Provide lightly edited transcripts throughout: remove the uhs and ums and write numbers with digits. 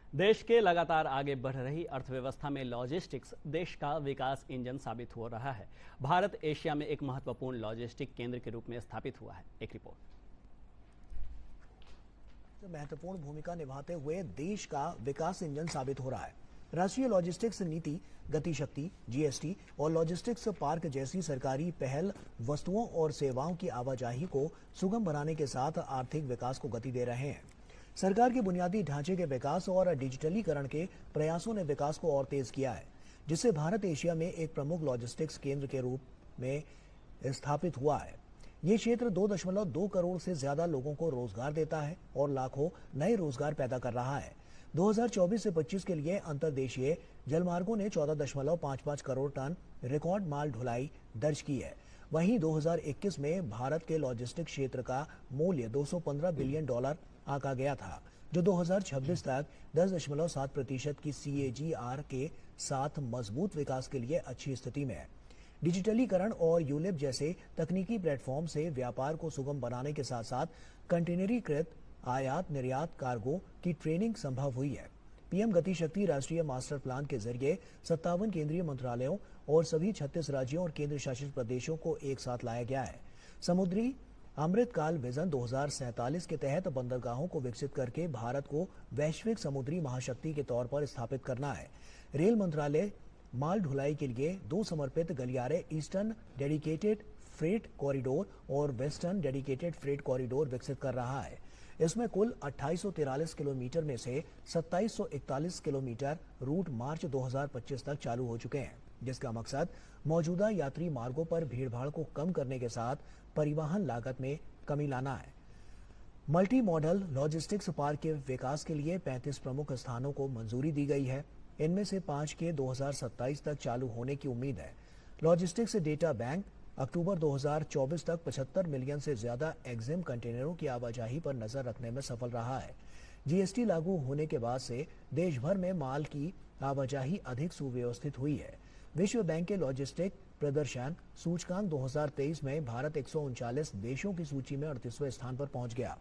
देश के लगातार आगे बढ़ रही अर्थव्यवस्था में लॉजिस्टिक्स देश का विकास इंजन साबित हो रहा है। भारत एशिया में एक महत्वपूर्ण लॉजिस्टिक केंद्र के रूप में स्थापित हुआ है। एक रिपोर्ट। महत्वपूर्ण भूमिका निभाते हुए देश का विकास इंजन साबित हो रहा है। राष्ट्रीय लॉजिस्टिक्स नीति, गतिशक्ति, जीएसटी और लॉजिस्टिक्स पार्क जैसी सरकारी पहल वस्तुओं और सेवाओं की आवाजाही को सुगम बनाने के साथ आर्थिक विकास को गति दे रहे हैं। सरकार के बुनियादी ढांचे के विकास और डिजिटलीकरण के प्रयासों ने विकास को और तेज किया है, जिससे भारत एशिया में एक प्रमुख लॉजिस्टिक्स केंद्र के रूप में स्थापित हुआ है। ये क्षेत्र 2.2 करोड़ से ज्यादा लोगों को रोजगार देता है और लाखों नए रोजगार पैदा कर रहा है। 2024 से 25 के लिए अंतर्देशीय जलमार्गों ने 14.55 करोड़ टन रिकॉर्ड माल ढुलाई दर्ज की है। वहीं 2021 में भारत के लॉजिस्टिक क्षेत्र का मूल्य $215 बिलियन आंका गया था, जो 2026 तक 10.7% की CAGR के साथ मजबूत विकास के लिए अच्छी स्थिति में है। डिजिटलीकरण और यूलिप जैसे तकनीकी प्लेटफॉर्म से व्यापार को सुगम बनाने के साथ साथ कंटेनरीकृत आयात निर्यात कार्गो की ट्रेनिंग संभव हुई है। पीएम गतिशक्ति राष्ट्रीय मास्टर प्लान के जरिए 57 केंद्रीय मंत्रालयों और सभी 36 राज्यों और केंद्र शासित प्रदेशों को एक साथ लाया गया है। समुद्री अमृतकाल विजन 2047 के तहत बंदरगाहों को विकसित करके भारत को वैश्विक समुद्री महाशक्ति के तौर पर स्थापित करना है। रेल मंत्रालय माल ढुलाई के लिए 2 समर्पित गलियारे ईस्टर्न डेडिकेटेड फ्रेट कॉरिडोर और वेस्टर्न डेडिकेटेड फ्रेट कॉरिडोर विकसित कर रहा है। इसमें कुल 2843 किलोमीटर में से 2741 किलोमीटर रूट मार्च 2025 तक चालू हो चुके हैं, जिसका मकसद मौजूदा यात्री मार्गों पर भीड़भाड़ को कम करने के साथ परिवहन लागत में कमी लाना है। मल्टी मॉडल लॉजिस्टिक्स पार्क के विकास के लिए 35 प्रमुख स्थानों को मंजूरी दी गई है। इनमें से 5 के 2027 तक चालू होने की उम्मीद है। लॉजिस्टिक्स डेटा बैंक अक्टूबर 2024 तक 75 मिलियन से ज्यादा एग्जिम कंटेनरों की आवाजाही पर नजर रखने में सफल रहा है। जीएसटी लागू होने के बाद से देश भर में माल की आवाजाही अधिक सुव्यवस्थित हुई है। विश्व बैंक के लॉजिस्टिक प्रदर्शन सूचकांक 2023 में भारत 139 देशों की सूची में 38वें स्थान पर पहुंच गया।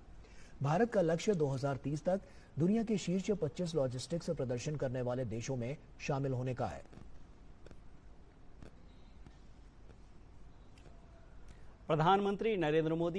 भारत का लक्ष्य 2030 तक दुनिया के शीर्ष 25 लॉजिस्टिक्स प्रदर्शन करने वाले देशों में शामिल होने का है। प्रधानमंत्री नरेंद्र मोदी